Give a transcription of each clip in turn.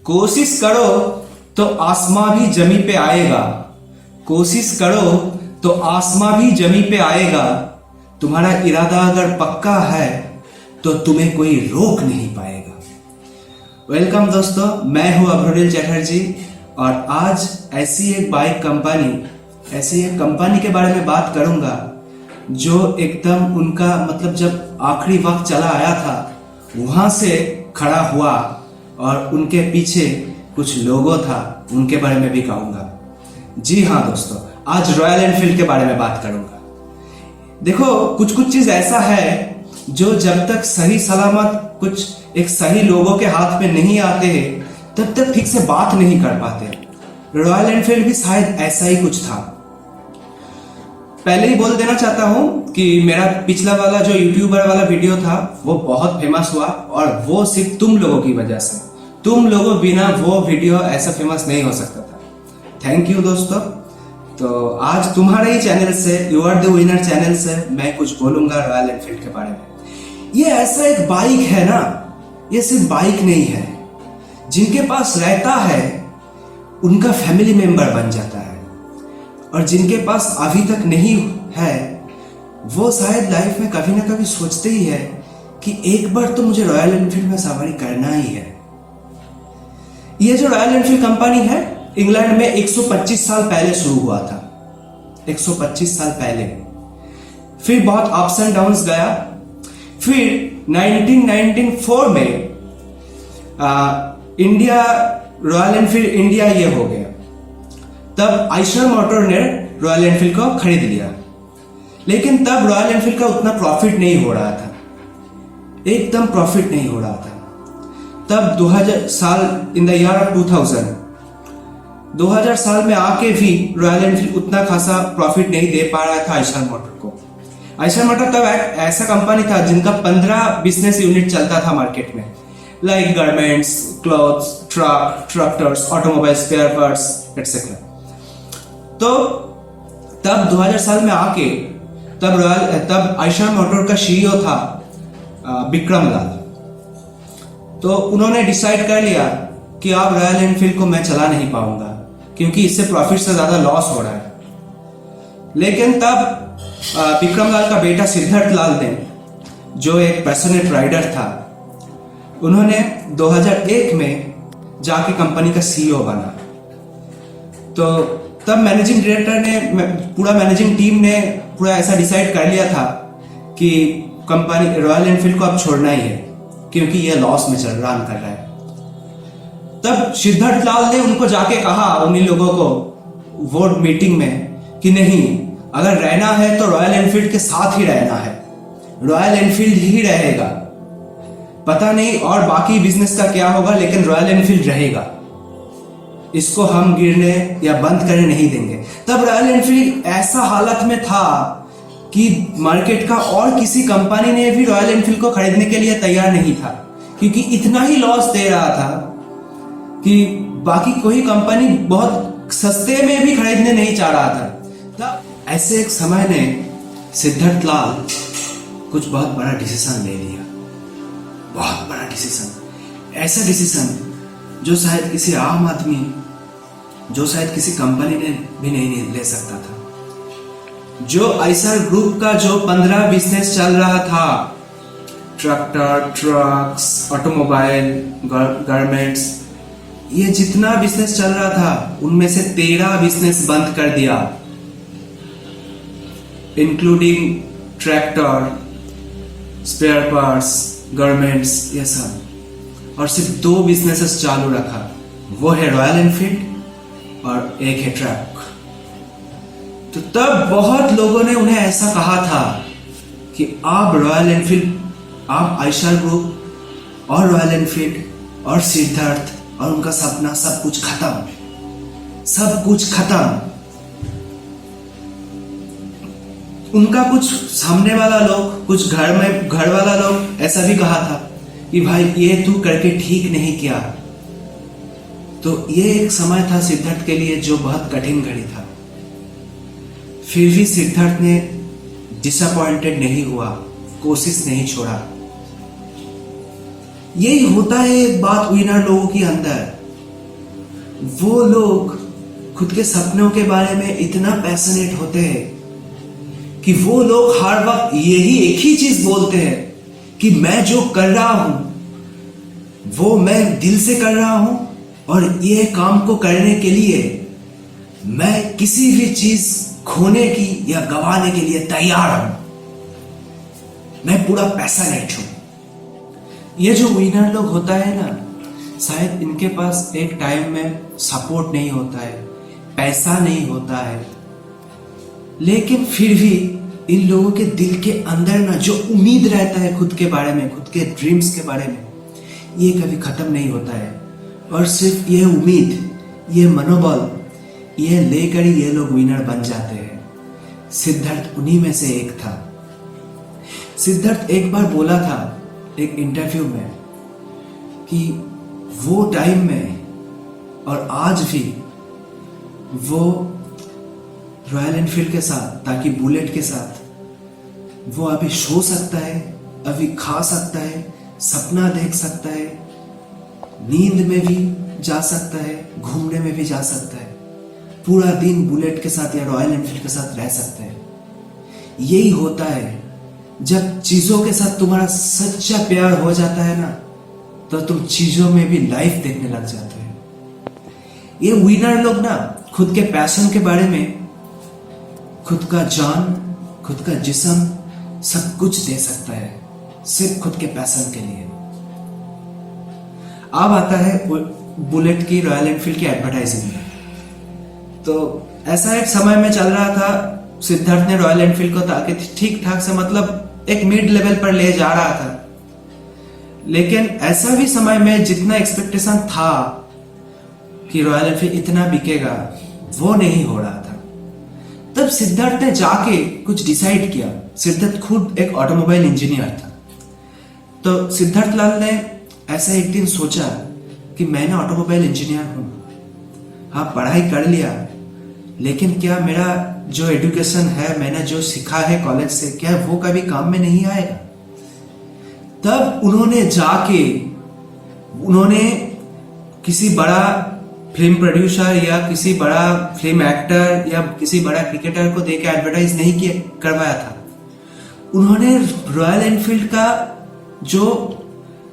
कोशिश करो तो आसमां भी जमी पे आएगा। कोशिश करो तो आसमां भी जमी पे आएगा। तुम्हारा इरादा अगर पक्का है तो तुम्हें कोई रोक नहीं पाएगा। वेलकम दोस्तों, मैं हूं अभ्रुनिल चटर्जी और आज ऐसी एक कंपनी के बारे में बात करूंगा जो एकदम उनका मतलब जब आखिरी वक्त चला आया था वहां से खड़ा हुआ और उनके पीछे कुछ लोगो था, उनके बारे में भी कहूंगा। जी हाँ दोस्तों, आज रॉयल एनफील्ड के बारे में बात करूंगा। देखो, कुछ चीज ऐसा है जो जब तक सही सलामत कुछ एक सही लोगों के हाथ में नहीं आते हैं तब तक ठीक से बात नहीं कर पाते। रॉयल एनफील्ड भी शायद ऐसा ही कुछ था। पहले ही बोल देना चाहता हूं कि मेरा पिछला वाला जो यूट्यूबर वाला वीडियो था वो बहुत फेमस हुआ और वो सिर्फ तुम लोगों की वजह से। तुम लोगों बिना वो वीडियो ऐसा फेमस नहीं हो सकता था। थैंक यू दोस्तों। तो आज तुम्हारे ही चैनल से, you are the winner channel से मैं कुछ बोलूंगा रॉयल एनफील्ड के बारे में। ये ऐसा एक बाइक है ना, ये सिर्फ बाइक नहीं है। जिनके पास रहता है उनका फैमिली मेंबर बन जाता है और जिनके पास अभी तक नहीं है वो शायद लाइफ में कभी ना कभी सोचते ही है कि एक बार तो मुझे रॉयल एनफील्ड में सवारी करना ही है। ये जो रॉयल एनफील्ड कंपनी है इंग्लैंड में 125 साल पहले शुरू हुआ था। 125 साल पहले। फिर बहुत अप्स एंड डाउन्स गया। फिर 1994 में इंडिया, रॉयल एनफील्ड इंडिया ये हो गया। तब आइशर मोटर ने रॉयल एनफील्ड को खरीद लिया, लेकिन तब रॉयल एनफील्ड का उतना प्रॉफिट नहीं हो रहा था, एकदम प्रॉफिट नहीं हो रहा था। तब 2000 साल, इन द ईयर ऑफ 2000 साल में आके भी रॉयल एनफील्ड उतना खासा प्रॉफिट नहीं दे पा रहा था आइशर मोटर को। आइशर मोटर तब एक ऐसा कंपनी था जिनका 15 बिजनेस यूनिट चलता था मार्केट में, like garments, clothes, tractors, automobile spare parts etcetera. तो तब 2000 साल में आके तब आइशर मोटर का सीईओ था विक्रम लाल। तो उन्होंने डिसाइड कर लिया कि अब रॉयल एनफील्ड को मैं चला नहीं पाऊंगा क्योंकि इससे प्रॉफिट से ज्यादा लॉस हो रहा है। लेकिन तब विक्रम लाल का बेटा सिद्धार्थ लाल ने, जो एक पैशनेट राइडर था, उन्होंने 2001 में जाके कंपनी का सीईओ बना। तो तब मैनेजिंग डायरेक्टर ने, पूरा मैनेजिंग टीम ने पूरा ऐसा डिसाइड कर लिया था कि कंपनी रॉयल एनफील्ड को अब छोड़ना ही है क्योंकि ये लॉस में रन कर रहा है। तब सिद्धार्थ लाल ने उनको जाके कहा, उन्हीं लोगों को बोर्ड मीटिंग में, कि नहीं, अगर रहना है तो रॉयल एनफील्ड के साथ ही रहना है, रॉयल एनफील्ड ही रहेगा। पता नहीं और बाकी बिजनेस का क्या होगा, लेकिन रॉयल एनफील्ड रहेगा, इसको हम गिरने या बंद करने नहीं देंगे। तब रॉयल एनफील्ड ऐसा हालत में था कि मार्केट का और किसी कंपनी ने भी रॉयल एनफील्ड को खरीदने के लिए तैयार नहीं था क्योंकि इतना ही लॉस दे रहा था कि बाकी कोई कंपनी बहुत सस्ते में भी खरीदने नहीं चाह रहा था। तब ऐसे एक समय ने सिद्धार्थ लाल कुछ बहुत बड़ा डिसीजन ले लिया, बहुत बड़ा डिसीजन, ऐसा डिसीजन जो शायद किसी आम आदमी, जो शायद किसी कंपनी ने भी नहीं ले सकता था। जो आइशर ग्रुप का जो 15 बिजनेस चल रहा था, ट्रैक्टर, ट्रक्स, ऑटोमोबाइल, गारमेंट्स, ये जितना बिजनेस चल रहा था उनमें से 13 बिजनेस बंद कर दिया, including tractor, spare parts, garments, ये सब, और सिर्फ 2 बिजनेसेस चालू रखा। वो है रॉयल एनफील्ड और एक है ट्रक। तो तब बहुत लोगों ने उन्हें ऐसा कहा था कि आप रॉयल एनफील्ड, आप आइशर ग्रुप और रॉयल एनफील्ड और सिद्धार्थ और उनका सपना, सब कुछ खत्म, सब कुछ खत्म। उनका कुछ सामने वाला लोग, कुछ घर वाला लोग ऐसा भी कहा था कि भाई ये तू करके ठीक नहीं किया। तो ये एक समय था सिद्धार्थ के लिए जो बहुत कठिन घड़ी था। फिर भी सिद्धार्थ ने डिसअपॉइंटेड नहीं हुआ, कोशिश नहीं छोड़ा। यही होता है एक बात विनर लोगों के अंदर, वो लोग खुद के सपनों के बारे में इतना पैशनेट होते हैं कि वो लोग हर वक्त यही एक ही चीज बोलते हैं कि मैं जो कर रहा हूं वो मैं दिल से कर रहा हूं, और ये काम को करने के लिए मैं किसी भी चीज खोने की या गंवाने के लिए तैयार हूं। मैं पूरा पैशनेट हूं। ये जो विनर लोग होता है ना, शायद इनके पास एक टाइम में सपोर्ट नहीं होता है, पैसा नहीं होता है, लेकिन फिर भी इन लोगों के दिल के अंदर ना जो उम्मीद रहता है खुद के बारे में, खुद के ड्रीम्स के बारे में, ये कभी खत्म नहीं होता है। और सिर्फ ये उम्मीद, ये मनोबल, ये लेकर ही ये लोग विनर बन जाते हैं। सिद्धार्थ उन्हीं में से एक था। सिद्धार्थ एक बार बोला था एक इंटरव्यू में कि वो टाइम में और आज भी वो रॉयल एनफील्ड के साथ, ताकि बुलेट के साथ वो अभी सो सकता है, अभी खा सकता है, सपना देख सकता है, नींद में भी जा सकता है, घूमने में भी जा सकता है, पूरा दिन बुलेट के साथ या रॉयल एनफील्ड के साथ रह सकता है। यही होता है जब चीजों के साथ तुम्हारा सच्चा प्यार हो जाता है ना, तो तुम चीजों में भी लाइफ देखने लग जाते हो। ये विनर लोग ना खुद के पैशन के बारे में खुद का जान, खुद का जिस्म सब कुछ दे सकता है, सिर्फ खुद के पैशन के लिए। अब आता है बुलेट की, रॉयल एनफील्ड की एडवर्टाइजिंग में। तो ऐसा एक समय में चल रहा था, सिद्धार्थ ने रॉयल एनफील्ड को ताकि ठीक ठाक से, मतलब एक मिड लेवल पर ले जा रहा था, लेकिन ऐसा भी समय में जितना एक्सपेक्टेशन था कि रॉयल एनफील्ड इतना बिकेगा, वो नहीं हो रहा था। तब सिद्धार्थ ने जाके कुछ डिसाइड किया। सिद्धार्थ खुद एक ऑटोमोबाइल इंजीनियर था। तो सिद्धार्थ लाल ने ऐसा एक दिन सोचा कि मैं ना ऑटोमोबाइल इंजीनियर हूं, हाँ पढ़ाई कर लिया, लेकिन क्या मेरा जो एजुकेशन है, मैंने जो सीखा है कॉलेज से, क्या वो कभी काम में नहीं आएगा? तब उन्होंने किसी बड़ा फिल्म प्रोड्यूसर या किसी बड़ा फिल्म एक्टर या किसी बड़ा क्रिकेटर को देकर एडवर्टाइज नहीं किया, करवाया था। उन्होंने रॉयल एनफील्ड का जो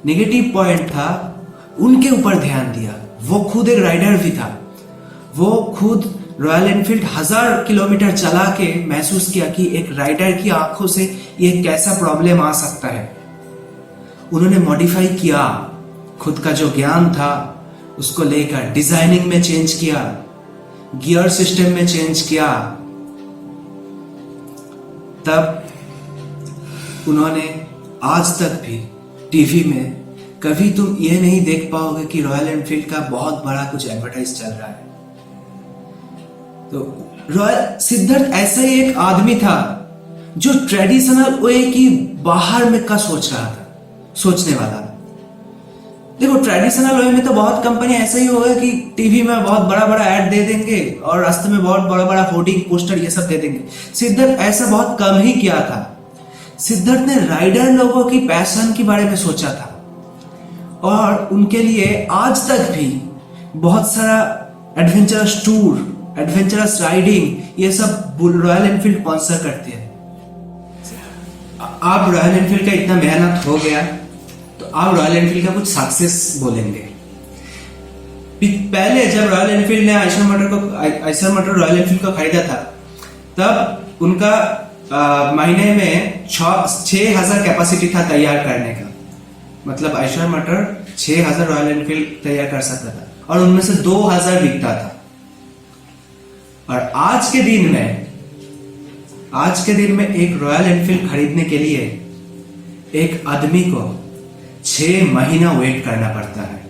नेगेटिव पॉइंट था उनके ऊपर ध्यान दिया। वो खुद एक राइडर भी था। वो खुद रॉयल एनफील्ड 1000 किलोमीटर चला के महसूस किया कि एक राइडर की आंखों से ये कैसा प्रॉब्लम आ सकता है। उन्होंने मॉडिफाई किया, खुद का जो ज्ञान था उसको लेकर डिजाइनिंग में चेंज किया, गियर सिस्टम में चेंज किया। तब उन्होंने आज तक भी टीवी में कभी तुम ये नहीं देख पाओगे कि रॉयल एनफील्ड का बहुत बड़ा कुछ एडवर्टाइज चल रहा है। तो सिद्धार्थ ऐसा ही एक आदमी था जो ट्रेडिशनल वे की बाहर में का सोच रहा था, सोचने वाला। देखो ट्रेडिशनल वे में तो बहुत कंपनी ऐसा ही होगा कि टीवी में बहुत बड़ा बड़ा ऐड दे देंगे और रास्ते में बहुत बड़ा बड़ा होर्डिंग पोस्टर ये सब दे देंगे। सिद्धार्थ ऐसा बहुत कम ही किया था। सिद्धार्थ ने राइडर लोगों की पैशन के बारे में सोचा था और उनके लिए आज तक भी बहुत सारा एडवेंचरस टूर, एडवेंचरस राइडिंग ये सब रॉयल एनफील्ड स्पॉन्सर करते हैं। आप रॉयल एनफील्ड का इतना मेहनत हो गया तो आप रॉयल एनफील्ड का कुछ सक्सेस बोलेंगे। पहले जब रॉयल एनफील्ड ने आइशर मोटर रॉयल एनफील्ड को खरीदा था, तब उनका महीने में 6000 कैपेसिटी था तैयार करने का। मतलब आइशर मोटर 6000 रॉयल एनफील्ड तैयार कर सकता था और उनमें से 2000 बिकता था। और आज के दिन में एक रॉयल एनफील्ड खरीदने के लिए एक आदमी को 6 महीना वेट करना पड़ता है।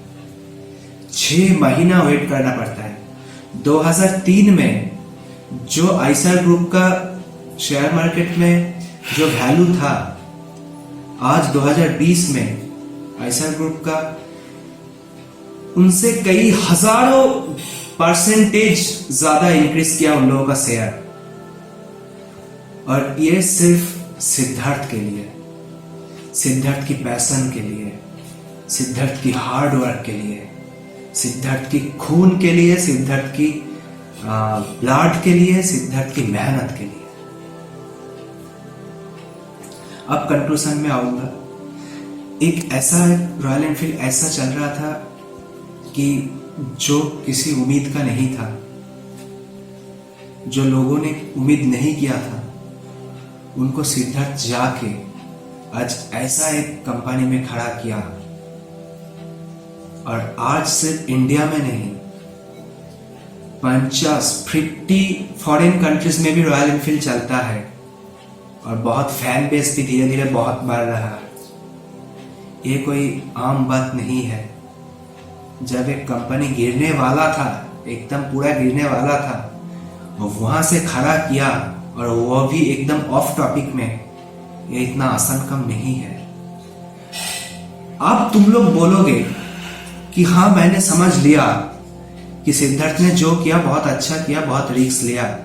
6 महीना वेट करना पड़ता है। 2003 में जो आइशर ग्रुप का शेयर मार्केट में जो वैल्यू था, आज 2020 में आइशर ग्रुप का उनसे कई हजारों परसेंटेज ज्यादा इंक्रीज किया उन लोगों का शेयर। और ये सिर्फ सिद्धार्थ के लिए, सिद्धार्थ की पैशन के लिए, सिद्धार्थ की हार्ड वर्क के लिए। सिद्धार्थ की खून के लिए, सिद्धार्थ की ब्लड के लिए, सिद्धार्थ की मेहनत के लिए। अब कंक्लूजन में आऊंगा। एक ऐसा रॉयल एनफील्ड ऐसा चल रहा था कि जो किसी उम्मीद का नहीं था, जो लोगों ने उम्मीद नहीं किया था, उनको सिद्धार्थ जाके आज ऐसा एक कंपनी में खड़ा किया। और आज सिर्फ इंडिया में नहीं, 50 फॉरेन कंट्रीज में भी रॉयल एनफील्ड चलता है और बहुत फैन बेस भी धीरे धीरे बहुत बढ़ रहा है। ये कोई आम बात नहीं है। जब एक कंपनी गिरने वाला था, एकदम पूरा गिरने वाला था, और वहां से खड़ा किया, और वो भी एकदम ऑफ टॉपिक में, ये इतना आसान काम नहीं है। अब तुम लोग बोलोगे कि हाँ मैंने समझ लिया कि सिद्धार्थ ने जो किया बहुत अच्छा किया, बहुत रिस्क लिया,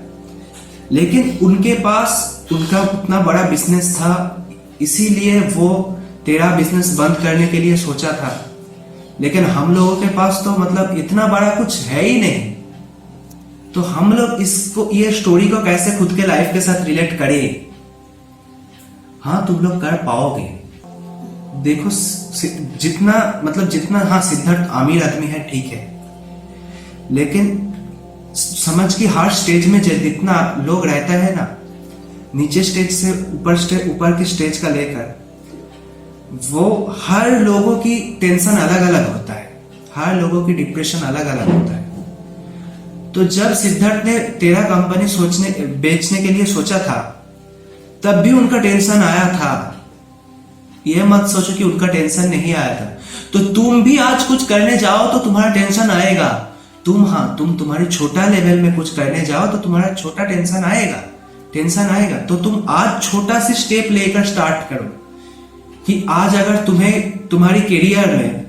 लेकिन उनके पास उनका उतना बड़ा बिजनेस था, इसीलिए वो तेरा बिजनेस बंद करने के लिए सोचा था। लेकिन हम लोगों के पास तो मतलब इतना बड़ा कुछ है ही नहीं, तो हम लोग इसको, ये स्टोरी को कैसे खुद के लाइफ के साथ रिलेट करें? हाँ तुम लोग कर पाओगे। देखो जितना हाँ सिद्धार्थ अमीर आदमी है ठीक है, लेकिन समझ की हर स्टेज में जितना लोग रहता है ना, नीचे स्टेज से ऊपर की स्टेज का लेकर, वो हर लोगों की टेंशन अलग अलग होता है, हर लोगों की डिप्रेशन अलग अलग होता है। तो जब सिद्धार्थ ने तेरा कंपनी बेचने के लिए सोचा था, तब भी उनका टेंशन आया था। यह मत सोचो कि उनका टेंशन नहीं आया था। तो तुम भी आज कुछ करने जाओ तो तुम्हारा टेंशन आएगा। तुम तुम्हारे छोटा लेवल में कुछ करने जाओ तो तुम्हारा छोटा टेंशन आएगा। तो तुम आज छोटा सी स्टेप लेकर स्टार्ट करो कि आज अगर तुम्हारी करियर में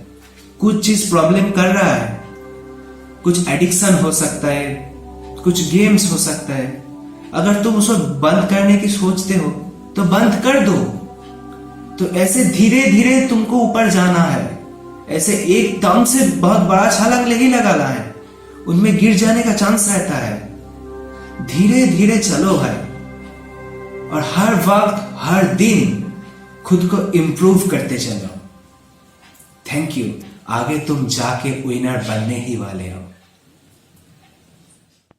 कुछ चीज प्रॉब्लम कर रहा है, कुछ एडिक्शन हो सकता है, कुछ गेम्स हो सकता है, अगर तुम उसको बंद करने की सोचते हो तो बंद कर दो। तो ऐसे धीरे धीरे तुमको ऊपर जाना है। ऐसे एकदम से बहुत बड़ा छलांग नहीं लगाना है, उनमें गिर जाने का चांस रहता है। धीरे धीरे चलो भाई, और हर वक्त हर दिन खुद को इंप्रूव करते चलो। Thank you. आगे तुम जाके विनर बनने ही वाले हो।